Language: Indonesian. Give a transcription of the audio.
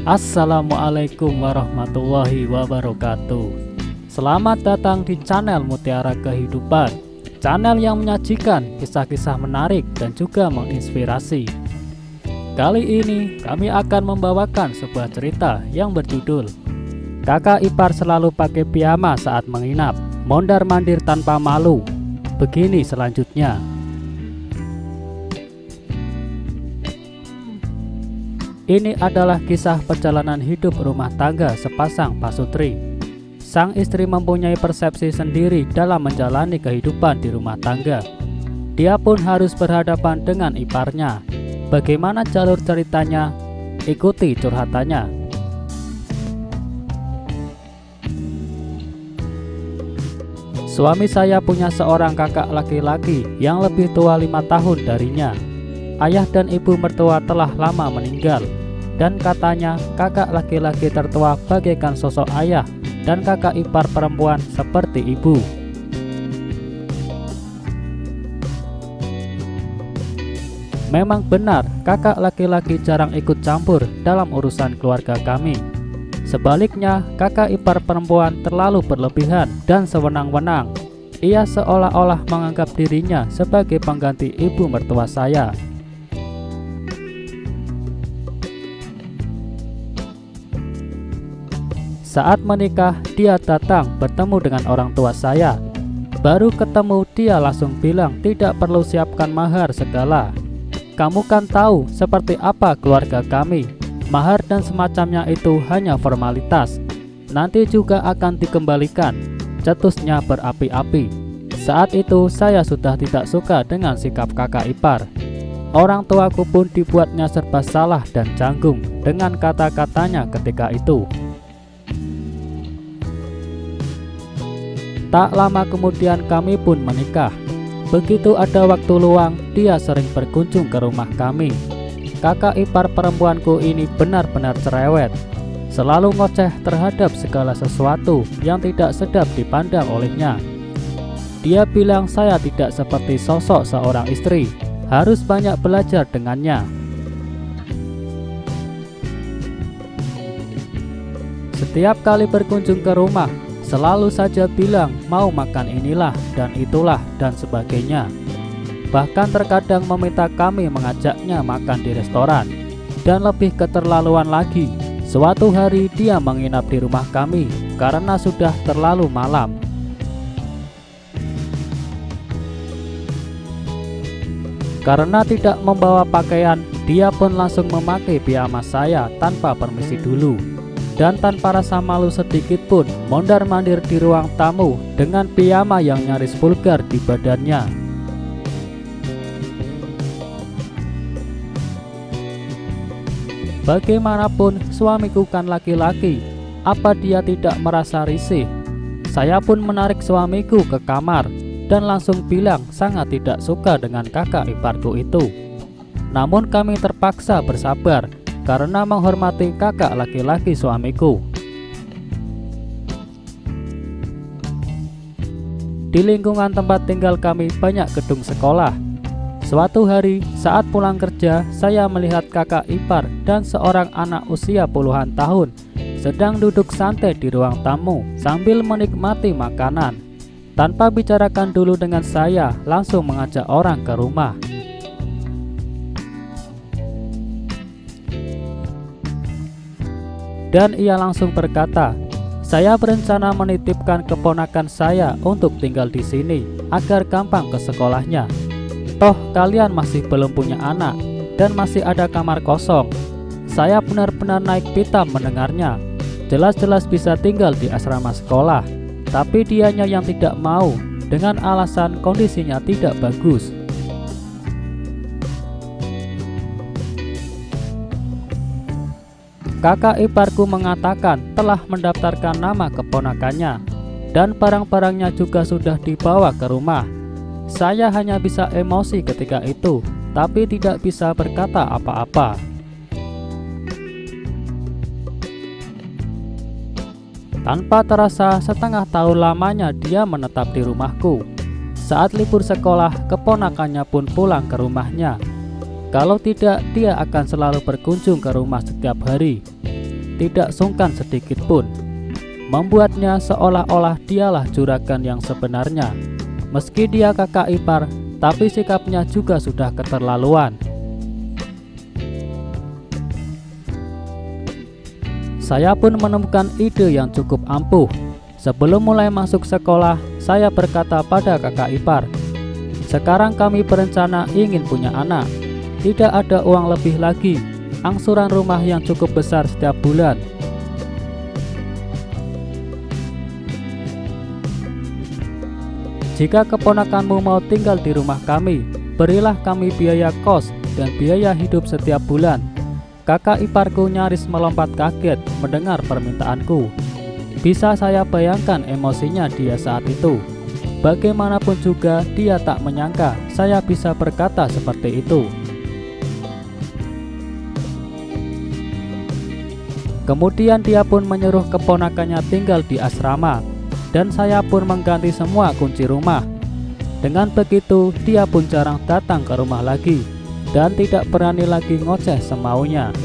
Assalamualaikum warahmatullahi wabarakatuh. Selamat datang di channel Mutiara Kehidupan, channel yang menyajikan kisah-kisah menarik dan juga menginspirasi. Kali ini kami akan membawakan sebuah cerita yang berjudul Kakak ipar selalu pakai piyama saat menginap, mondar-mandir tanpa malu. Begini selanjutnya. Ini adalah kisah perjalanan hidup rumah tangga sepasang pasutri. Sang istri mempunyai persepsi sendiri dalam menjalani kehidupan di rumah tangga. Dia pun harus berhadapan dengan iparnya. Bagaimana jalur ceritanya? Ikuti curhatannya. Suami saya punya seorang kakak laki-laki yang lebih tua 5 tahun darinya. Ayah dan ibu mertua telah lama meninggal, dan katanya kakak laki-laki tertua bagaikan sosok ayah dan kakak ipar perempuan seperti ibu. Memang benar, kakak laki-laki jarang ikut campur dalam urusan keluarga kami. Sebaliknya, kakak ipar perempuan terlalu berlebihan dan sewenang-wenang. Ia seolah-olah menganggap dirinya sebagai pengganti ibu mertua saya. Saat menikah, dia datang bertemu dengan orang tua saya. Baru ketemu, dia langsung bilang tidak perlu siapkan mahar segala. Kamu kan tahu seperti apa keluarga kami. Mahar dan semacamnya itu hanya formalitas. Nanti juga akan dikembalikan. Cetusnya berapi-api. Saat itu saya sudah tidak suka dengan sikap kakak ipar. Orang tuaku pun dibuatnya serba salah dan canggung dengan kata-katanya ketika itu. Tak lama kemudian kami pun menikah. Begitu ada waktu luang, dia sering berkunjung ke rumah kami. Kakak ipar perempuanku ini benar-benar cerewet. Selalu ngoceh terhadap segala sesuatu yang tidak sedap dipandang olehnya. Dia bilang saya tidak seperti sosok seorang istri, harus banyak belajar dengannya. Setiap kali berkunjung ke rumah, selalu saja bilang mau makan inilah dan itulah dan sebagainya. Bahkan terkadang meminta kami mengajaknya makan di restoran. Dan lebih keterlaluan lagi, suatu hari dia menginap di rumah kami karena sudah terlalu malam. Karena tidak membawa pakaian, dia pun langsung memakai piyama saya tanpa permisi dulu. Dan tanpa rasa malu sedikit pun mondar-mandir di ruang tamu dengan piyama yang nyaris vulgar di badannya. Bagaimanapun suamiku kan laki-laki, apa dia tidak merasa risih? Saya pun menarik suamiku ke kamar dan langsung bilang sangat tidak suka dengan kakak iparku itu. Namun kami terpaksa bersabar karena menghormati kakak laki-laki suamiku. Di lingkungan tempat tinggal kami banyak gedung sekolah. Suatu hari saat pulang kerja, saya melihat kakak ipar dan seorang anak usia puluhan tahun sedang duduk santai di ruang tamu sambil menikmati makanan. Tanpa bicarakan dulu dengan saya, langsung mengajak orang ke rumah. Dan ia langsung berkata, saya berencana menitipkan keponakan saya untuk tinggal di sini agar gampang ke sekolahnya. Toh kalian masih belum punya anak dan masih ada kamar kosong. Saya benar-benar naik pitam mendengarnya. Jelas-jelas bisa tinggal di asrama sekolah, tapi dianya yang tidak mau dengan alasan kondisinya tidak bagus. Kakak iparku mengatakan telah mendaftarkan nama keponakannya dan barang-barangnya juga sudah dibawa ke rumah. Saya hanya bisa emosi ketika itu, tapi tidak bisa berkata apa-apa. Tanpa terasa setengah tahun lamanya dia menetap di rumahku. Saat libur sekolah, keponakannya pun pulang ke rumahnya. Kalau tidak, dia akan selalu berkunjung ke rumah setiap hari. tidak sungkan sedikit pun, membuatnya seolah-olah dialah juragan yang sebenarnya. Meski dia kakak ipar, tapi sikapnya juga sudah keterlaluan. Saya pun menemukan ide yang cukup ampuh. Sebelum mulai masuk sekolah, saya berkata pada kakak ipar, "Sekarang kami berencana ingin punya anak. Tidak ada uang lebih lagi, angsuran rumah yang cukup besar setiap bulan. Jika keponakanmu mau tinggal di rumah kami, berilah kami biaya kos dan biaya hidup setiap bulan." Kakak iparku nyaris melompat kaget mendengar permintaanku. Bisa saya bayangkan emosinya dia saat itu. Bagaimanapun juga dia tak menyangka saya bisa berkata seperti itu. Kemudian dia pun menyuruh keponakannya tinggal di asrama, dan saya pun mengganti semua kunci rumah. Dengan begitu, dia pun jarang datang ke rumah lagi dan tidak berani lagi ngoceh semaunya.